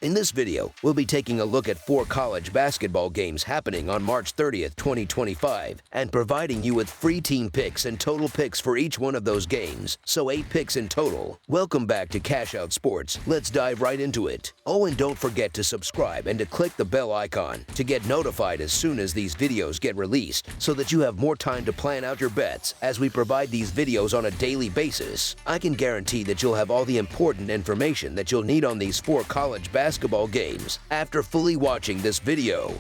In this video, we'll be taking a look at 4 college basketball games happening on March 30th, 2025, and providing you with free team picks and total picks for each one of those games, so 8 picks in total. Welcome back to Cash Out Sports. Let's dive right into it. Oh, and don't forget to subscribe and to click the bell icon to get notified as soon as these videos get released, so that you have more time to plan out your bets as we provide these videos on a daily basis. I can guarantee that you'll have all the important information that you'll need on these 4 college basketball games after fully watching this video.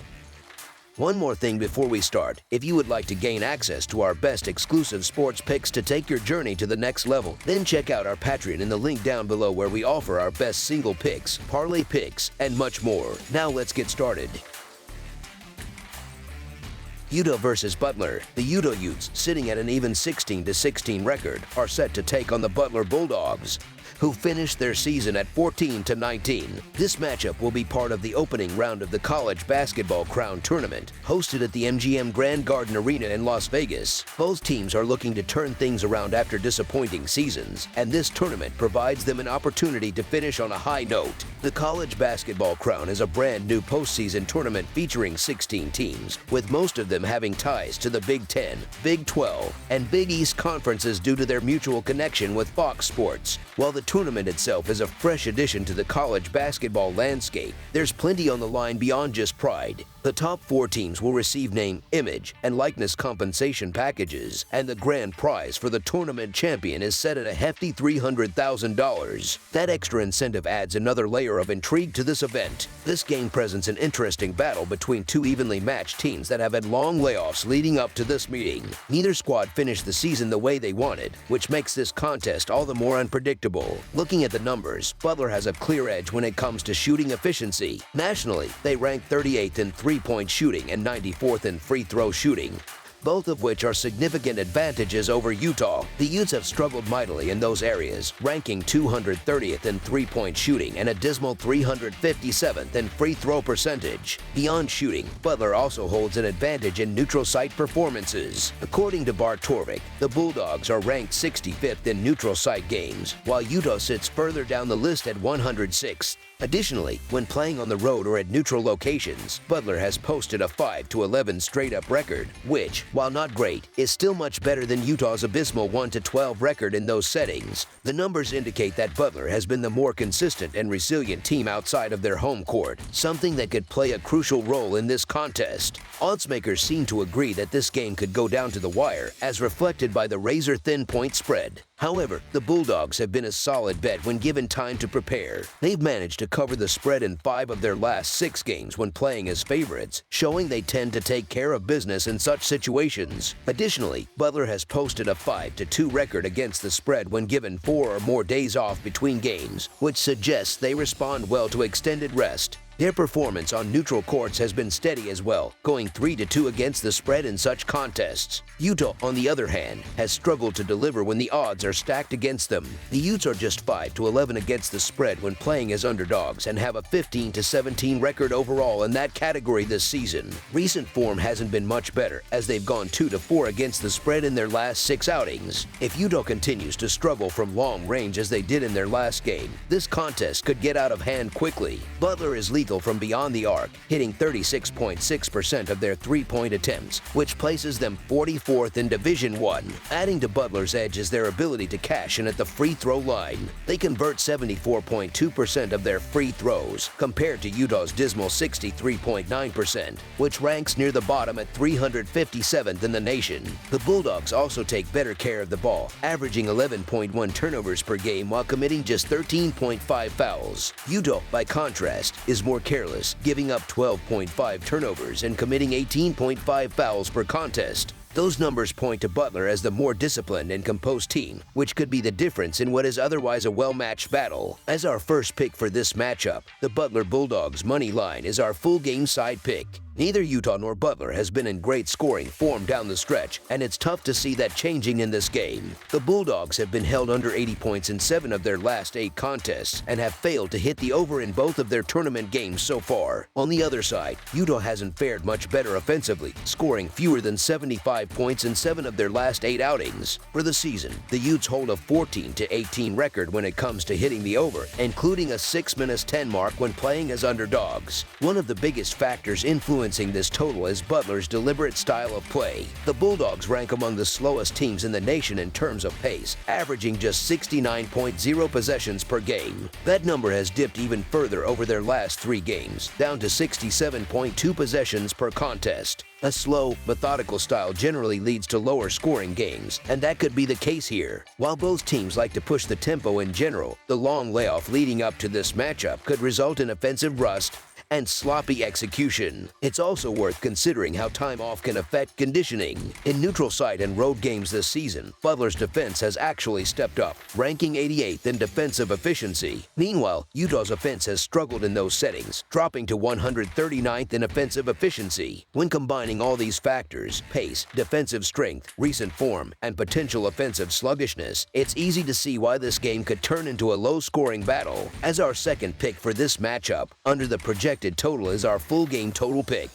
One more thing before we start. If you would like to gain access to our best exclusive sports picks to take your journey to the next level, then check out our Patreon in the link down below, where we offer our best single picks, parlay picks, and much more. Now let's get started. Utah versus Butler. The Utah Utes, sitting at an even 16-16 record, are set to take on the Butler Bulldogs, who finished their season at 14-19. This matchup will be part of the opening round of the College Basketball Crown Tournament, hosted at the MGM Grand Garden Arena in Las Vegas. Both teams are looking to turn things around after disappointing seasons, and this tournament provides them an opportunity to finish on a high note. The College Basketball Crown is a brand new postseason tournament featuring 16 teams, with most of them having ties to the Big Ten, Big 12, and Big East conferences due to their mutual connection with Fox Sports. While the tournament itself is a fresh addition to the college basketball landscape, there's plenty on the line beyond just pride. The top 4 teams will receive name, image, and likeness compensation packages, and the grand prize for the tournament champion is set at a hefty $300,000. That extra incentive adds another layer of intrigue to this event. This game presents an interesting battle between 2 evenly matched teams that have had long layoffs leading up to this meeting. Neither squad finished the season the way they wanted, which makes this contest all the more unpredictable. Looking at the numbers, Butler has a clear edge when it comes to shooting efficiency. Nationally, they rank 38th in three-point shooting and 94th in free throw shooting, both of which are significant advantages over Utah. The Utes have struggled mightily in those areas, ranking 230th in three-point shooting and a dismal 357th in free throw percentage. Beyond shooting, Butler also holds an advantage in neutral site performances. According to Bart Torvik, the Bulldogs are ranked 65th in neutral site games, while Utah sits further down the list at 106th. Additionally, when playing on the road or at neutral locations, Butler has posted a 5-11 straight-up record, which, while not great, is still much better than Utah's abysmal 1-12 record in those settings. The numbers indicate that Butler has been the more consistent and resilient team outside of their home court, something that could play a crucial role in this contest. Oddsmakers seem to agree that this game could go down to the wire, as reflected by the razor-thin point spread. However, the Bulldogs have been a solid bet when given time to prepare. They've managed to cover the spread in 5 of their last 6 games when playing as favorites, showing they tend to take care of business in such situations. Additionally, Butler has posted a 5-2 record against the spread when given 4 or more days off between games, which suggests they respond well to extended rest. Their performance on neutral courts has been steady as well, going 3-2 against the spread in such contests. Utah, on the other hand, has struggled to deliver when the odds are stacked against them. The Utes are just 5-11 against the spread when playing as underdogs and have a 15-17 record overall in that category this season. Recent form hasn't been much better, as they've gone 2-4 against the spread in their last 6 outings. If Utah continues to struggle from long range as they did in their last game, this contest could get out of hand quickly. Butler is lethal from beyond the arc, hitting 36.6% of their three-point attempts, which places them 44th in Division I. Adding to Butler's edge is their ability to cash in at the free throw line. They convert 74.2% of their free throws, compared to Utah's dismal 63.9%, which ranks near the bottom at 357th in the nation. The Bulldogs also take better care of the ball, averaging 11.1 turnovers per game while committing just 13.5 fouls. Utah, by contrast, is more careless, giving up 12.5 turnovers and committing 18.5 fouls per contest. Those numbers point to Butler as the more disciplined and composed team, which could be the difference in what is otherwise a well-matched battle. As our first pick for this matchup, the Butler Bulldogs money line is our full game side pick. Neither Utah nor Butler has been in great scoring form down the stretch, and it's tough to see that changing in this game. The Bulldogs have been held under 80 points in 7 of their last 8 contests and have failed to hit the over in both of their tournament games so far. On the other side, Utah hasn't fared much better offensively, scoring fewer than 75 points in 7 of their last 8 outings. For the season, the Utes hold a 14-18 record when it comes to hitting the over, including a 6-10 mark when playing as underdogs. One of the biggest factors influencing this total is Butler's deliberate style of play. The Bulldogs rank among the slowest teams in the nation in terms of pace, averaging just 69.0 possessions per game. That number has dipped even further over their last 3 games, down to 67.2 possessions per contest. A slow, methodical style generally leads to lower scoring games, and that could be the case here. While both teams like to push the tempo in general, the long layoff leading up to this matchup could result in offensive rust and sloppy execution. It's also worth considering how time off can affect conditioning. In neutral site and road games this season, Butler's defense has actually stepped up, ranking 88th in defensive efficiency. Meanwhile, Utah's offense has struggled in those settings, dropping to 139th in offensive efficiency. When combining all these factors, pace, defensive strength, recent form, and potential offensive sluggishness, it's easy to see why this game could turn into a low-scoring battle. As our second pick for this matchup, under the projected total is our full game total pick.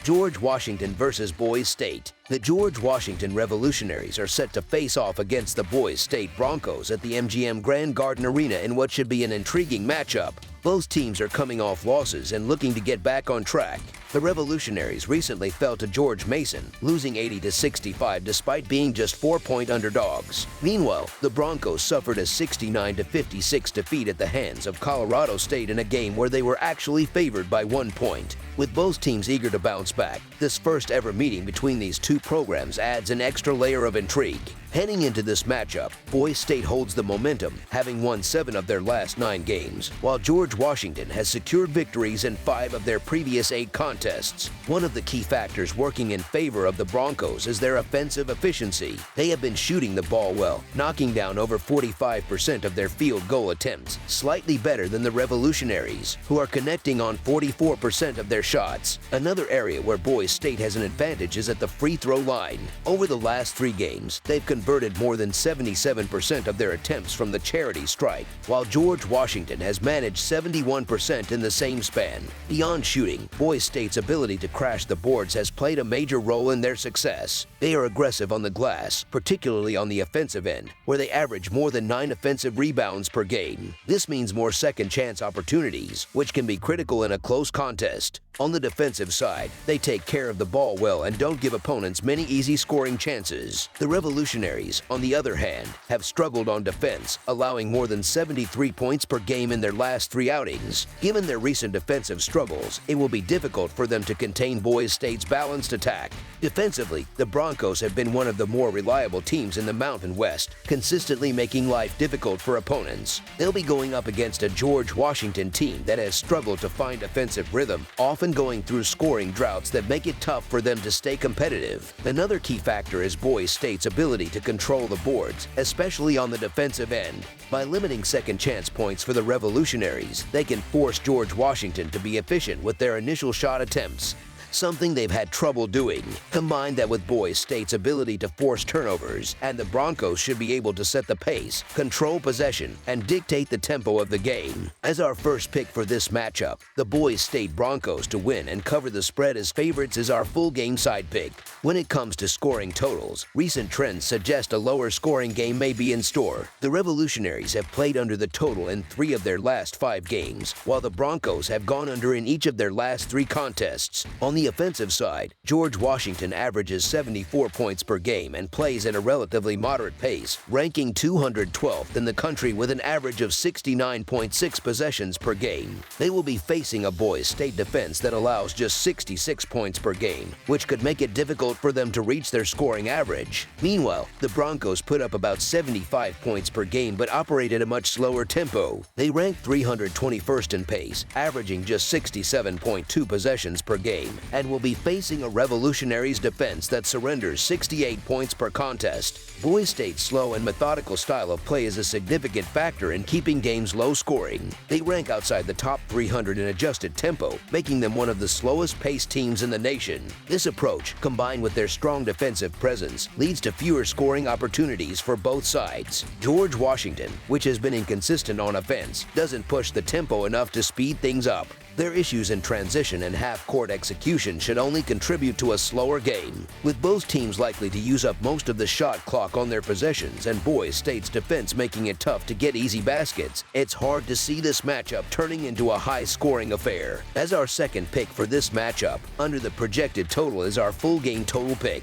George Washington versus Boise State. The George Washington Revolutionaries are set to face off against the Boise State Broncos at the MGM Grand Garden Arena in what should be an intriguing matchup. Both teams are coming off losses and looking to get back on track. The Revolutionaries recently fell to George Mason, losing 80-65 despite being just 4-point underdogs. Meanwhile, the Broncos suffered a 69-56 defeat at the hands of Colorado State in a game where they were actually favored by 1 point. With both teams eager to bounce back, this first ever meeting between these two programs adds an extra layer of intrigue. Heading into this matchup, Boise State holds the momentum, having won 7 of their last 9 games, while George Washington has secured victories in 5 of their previous 8 contests. One of the key factors working in favor of the Broncos is their offensive efficiency. They have been shooting the ball well, knocking down over 45% of their field goal attempts, slightly better than the Revolutionaries, who are connecting on 44% of their shots. Another area where Boise State has an advantage is at the free throw line. Over the last 3 games, they've converted more than 77% of their attempts from the charity stripe, while George Washington has managed 71% in the same span. Beyond shooting, Boise State's ability to crash the boards has played a major role in their success. They are aggressive on the glass, particularly on the offensive end, where they average more than 9 offensive rebounds per game. This means more second-chance opportunities, which can be critical in a close contest. On the defensive side, they take care of the ball well and don't give opponents many easy scoring chances. The Revolutionaries, on the other hand, have struggled on defense, allowing more than 73 points per game in their last 3 outings. Given their recent defensive struggles, it will be difficult for them to contain Boise State's balanced attack. Defensively, the Broncos have been one of the more reliable teams in the Mountain West, consistently making life difficult for opponents. They'll be going up against a George Washington team that has struggled to find offensive rhythm, often going through scoring droughts that make it tough for them to stay competitive. Another key factor is Boise State's ability to control the boards, especially on the defensive end. By limiting second-chance points for the Revolutionaries, they can force George Washington to be efficient with their initial shot attempts, something they've had trouble doing. Combine that with Boise State's ability to force turnovers, and the Broncos should be able to set the pace, control possession, and dictate the tempo of the game. As our first pick for this matchup, the Boise State Broncos to win and cover the spread as favorites is our full game side pick. When it comes to scoring totals, recent trends suggest a lower scoring game may be in store. The Revolutionaries have played under the total in 3 of their last 5 games, while the Broncos have gone under in each of their last 3 contests. On the offensive side, George Washington averages 74 points per game and plays at a relatively moderate pace, ranking 212th in the country with an average of 69.6 possessions per game. They will be facing a Boise State defense that allows just 66 points per game, which could make it difficult for them to reach their scoring average. Meanwhile, the Broncos put up about 75 points per game but operate at a much slower tempo. They rank 321st in pace, averaging just 67.2 possessions per game, and will be facing a Revolutionaries defense that surrenders 68 points per contest. Boise State's slow and methodical style of play is a significant factor in keeping games low-scoring. They rank outside the top 300 in adjusted tempo, making them one of the slowest-paced teams in the nation. This approach, combined with their strong defensive presence, leads to fewer scoring opportunities for both sides. George Washington, which has been inconsistent on offense, doesn't push the tempo enough to speed things up. Their issues in transition and half-court execution should only contribute to a slower game. With both teams likely to use up most of the shot clock on their possessions and Boise State's defense making it tough to get easy baskets, it's hard to see this matchup turning into a high-scoring affair. As our second pick for this matchup, under the projected total is our full game total pick.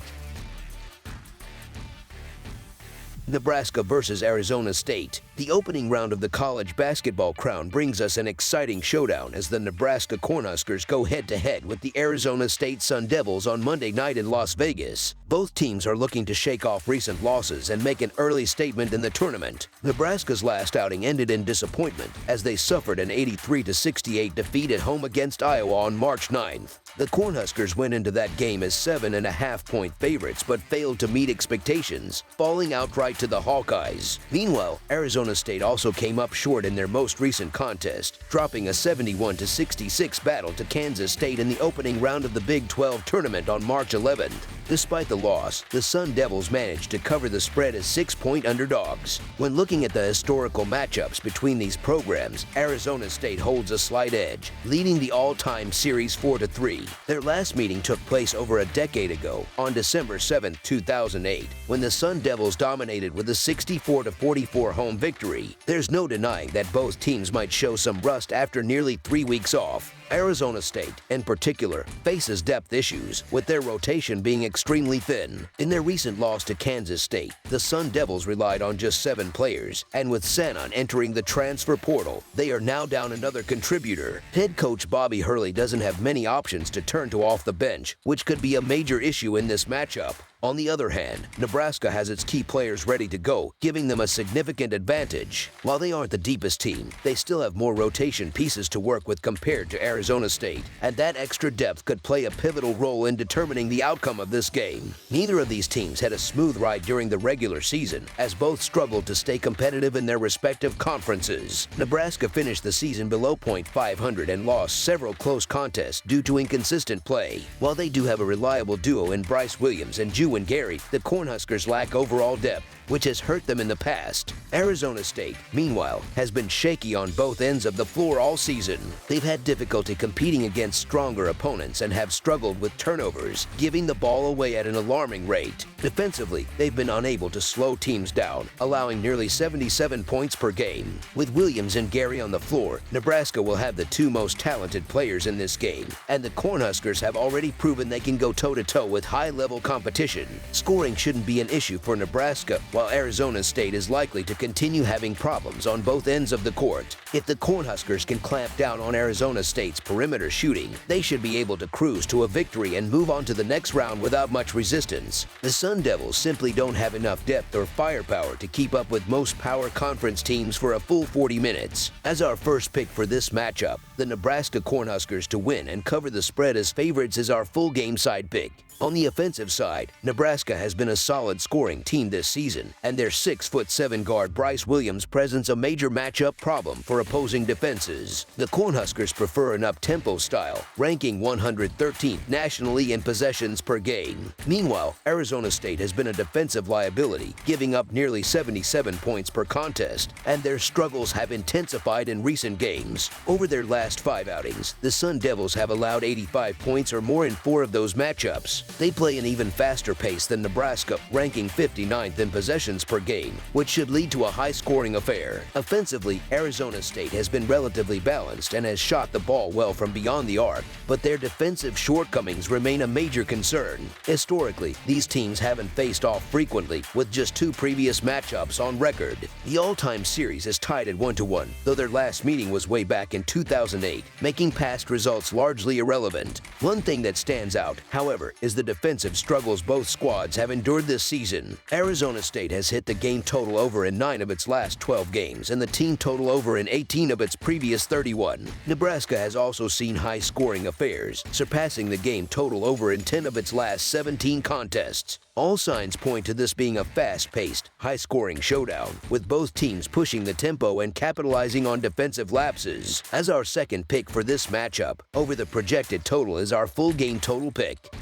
Nebraska versus Arizona State. The opening round of the college basketball crown brings us an exciting showdown as the Nebraska Cornhuskers go head-to-head with the Arizona State Sun Devils on Monday night in Las Vegas. Both teams are looking to shake off recent losses and make an early statement in the tournament. Nebraska's last outing ended in disappointment as they suffered an 83-68 defeat at home against Iowa on March 9th. The Cornhuskers went into that game as 7.5-point favorites but failed to meet expectations, falling outright to the Hawkeyes. Meanwhile, Arizona State also came up short in their most recent contest, dropping a 71-66 battle to Kansas State in the opening round of the Big 12 tournament on March 11th. Despite the loss, the Sun Devils managed to cover the spread as 6-point underdogs. When looking at the historical matchups between these programs, Arizona State holds a slight edge, leading the all-time series 4-3. Their last meeting took place over a decade ago, on December 7, 2008, when the Sun Devils dominated with a 64-44 home victory. There's no denying that both teams might show some rust after nearly 3 weeks off. Arizona State, in particular, faces depth issues, with their rotation being extremely thin. In their recent loss to Kansas State, the Sun Devils relied on just 7 players, and with Sanon entering the transfer portal, they are now down another contributor. Head coach Bobby Hurley doesn't have many options to turn to off the bench, which could be a major issue in this matchup. On the other hand, Nebraska has its key players ready to go, giving them a significant advantage. While they aren't the deepest team, they still have more rotation pieces to work with compared to Arizona State, and that extra depth could play a pivotal role in determining the outcome of this game. Neither of these teams had a smooth ride during the regular season, as both struggled to stay competitive in their respective conferences. Nebraska finished the season below .500 and lost several close contests due to inconsistent play. While they do have a reliable duo in Bryce Williams and Jew and Gary, the Cornhuskers lack overall depth, which has hurt them in the past. Arizona State, meanwhile, has been shaky on both ends of the floor all season. They've had difficulty competing against stronger opponents and have struggled with turnovers, giving the ball away at an alarming rate. Defensively, they've been unable to slow teams down, allowing nearly 77 points per game. With Williams and Gary on the floor, Nebraska will have the 2 most talented players in this game, and the Cornhuskers have already proven they can go toe-to-toe with high-level competition. Scoring shouldn't be an issue for Nebraska, while Arizona State is likely to continue having problems on both ends of the court. If the Cornhuskers can clamp down on Arizona State's perimeter shooting, they should be able to cruise to a victory and move on to the next round without much resistance. The Sun Devils simply don't have enough depth or firepower to keep up with most power conference teams for a full 40 minutes. As our first pick for this matchup, the Nebraska Cornhuskers to win and cover the spread as favorites is our full game side pick. On the offensive side, Nebraska has been a solid scoring team this season, and their 6'7" guard Bryce Williams presents a major matchup problem for opposing defenses. The Cornhuskers prefer an up-tempo style, ranking 113th nationally in possessions per game. Meanwhile, Arizona State has been a defensive liability, giving up nearly 77 points per contest, and their struggles have intensified in recent games. Over their last 5 outings, the Sun Devils have allowed 85 points or more in 4 of those matchups. They play an even faster pace than Nebraska, ranking 59th in possessions per game, which should lead to a high-scoring affair. Offensively, Arizona State has been relatively balanced and has shot the ball well from beyond the arc, but their defensive shortcomings remain a major concern. Historically, these teams haven't faced off frequently, with just 2 previous matchups on record. The all-time series is tied at 1-1, though their last meeting was way back in 2008, making past results largely irrelevant. One thing that stands out, however, is the defensive struggles both both squads have endured this season. Arizona State has hit the game total over in 9 of its last 12 games and the team total over in 18 of its previous 31. Nebraska has also seen high-scoring affairs, surpassing the game total over in 10 of its last 17 contests. All signs point to this being a fast-paced, high-scoring showdown, with both teams pushing the tempo and capitalizing on defensive lapses. As our second pick for this matchup, over the projected total is our full game total pick.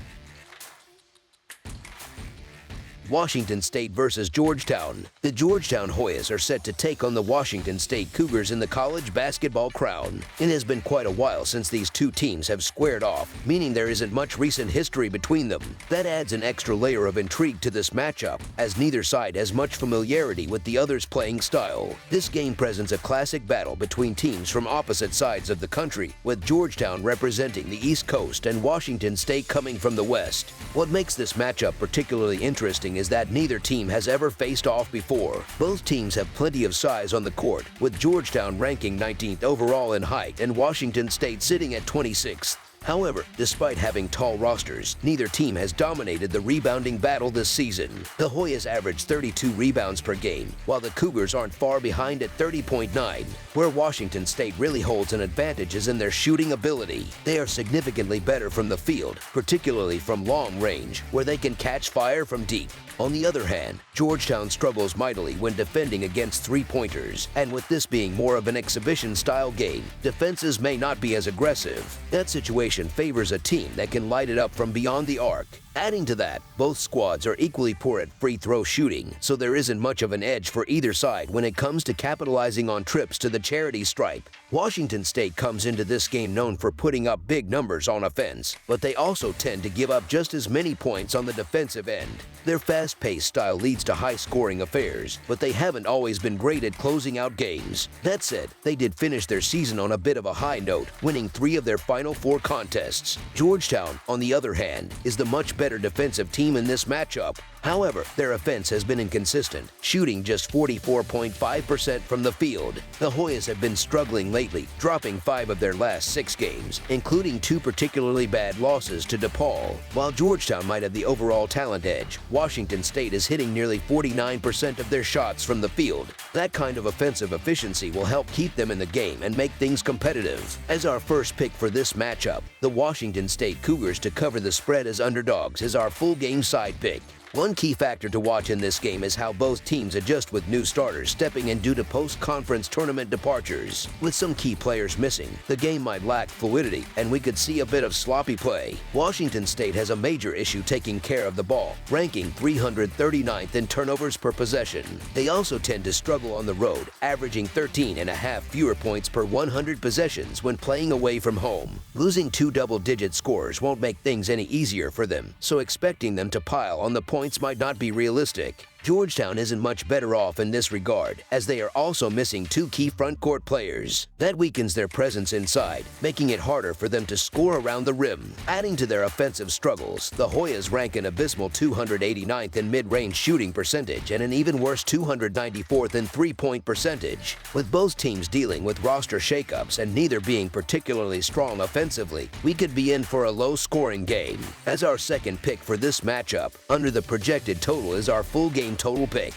Washington State versus Georgetown. The Georgetown Hoyas are set to take on the Washington State Cougars in the college basketball crown. It has been quite a while since these two teams have squared off, meaning there isn't much recent history between them. That adds an extra layer of intrigue to this matchup, as neither side has much familiarity with the other's playing style. This game presents a classic battle between teams from opposite sides of the country, with Georgetown representing the East Coast and Washington State coming from the West. What makes this matchup particularly interesting is that neither team has ever faced off before. Both teams have plenty of size on the court, with Georgetown ranking 19th overall in height and Washington State sitting at 26th. However, despite having tall rosters, neither team has dominated the rebounding battle this season. The Hoyas average 32 rebounds per game, while the Cougars aren't far behind at 30.9. Where Washington State really holds an advantage is in their shooting ability. They are significantly better from the field, particularly from long range, where they can catch fire from deep. On the other hand, Georgetown struggles mightily when defending against three-pointers, and with this being more of an exhibition-style game, defenses may not be as aggressive. That situation favors a team that can light it up from beyond the arc. Adding to that, both squads are equally poor at free throw shooting, so there isn't much of an edge for either side when it comes to capitalizing on trips to the charity stripe. Washington State comes into this game known for putting up big numbers on offense, but they also tend to give up just as many points on the defensive end. Their fast-paced style leads to high-scoring affairs, but they haven't always been great at closing out games. That said, they did finish their season on a bit of a high note, winning 3 of their final 4 contests. Georgetown, on the other hand, is the much better defensive team in this matchup. However, their offense has been inconsistent, shooting just 44.5% from the field. The Hoyas have been struggling lately, dropping 5 of their last 6 games, including 2 particularly bad losses to DePaul. While Georgetown might have the overall talent edge, Washington State is hitting nearly 49% of their shots from the field. That kind of offensive efficiency will help keep them in the game and make things competitive. As our first pick for this matchup, the Washington State Cougars to cover the spread as underdogs is our full game side pick. One key factor to watch in this game is how both teams adjust with new starters stepping in due to post-conference tournament departures. With some key players missing, the game might lack fluidity, and we could see a bit of sloppy play. Washington State has a major issue taking care of the ball, ranking 339th in turnovers per possession. They also tend to struggle on the road, averaging 13.5 fewer points per 100 possessions when playing away from home. Losing 2 double-digit scores won't make things any easier for them, so expecting them to pile on the points might not be realistic. Georgetown isn't much better off in this regard, as they are also missing 2 key front-court players. That weakens their presence inside, making it harder for them to score around the rim. Adding to their offensive struggles, the Hoyas rank an abysmal 289th in mid-range shooting percentage and an even worse 294th in three-point percentage. With both teams dealing with roster shakeups and neither being particularly strong offensively, we could be in for a low-scoring game. As our second pick for this matchup, under the projected total is our full game total pick.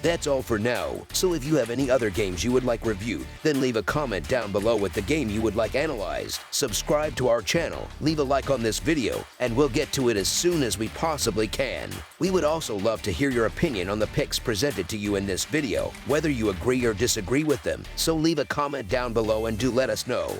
That's all for now, so if you have any other games you would like reviewed, then leave a comment down below with the game you would like analyzed. Subscribe to our channel, leave a like on this video, and we'll get to it as soon as we possibly can. We would also love to hear your opinion on the picks presented to you in this video, whether you agree or disagree with them, so leave a comment down below and do let us know.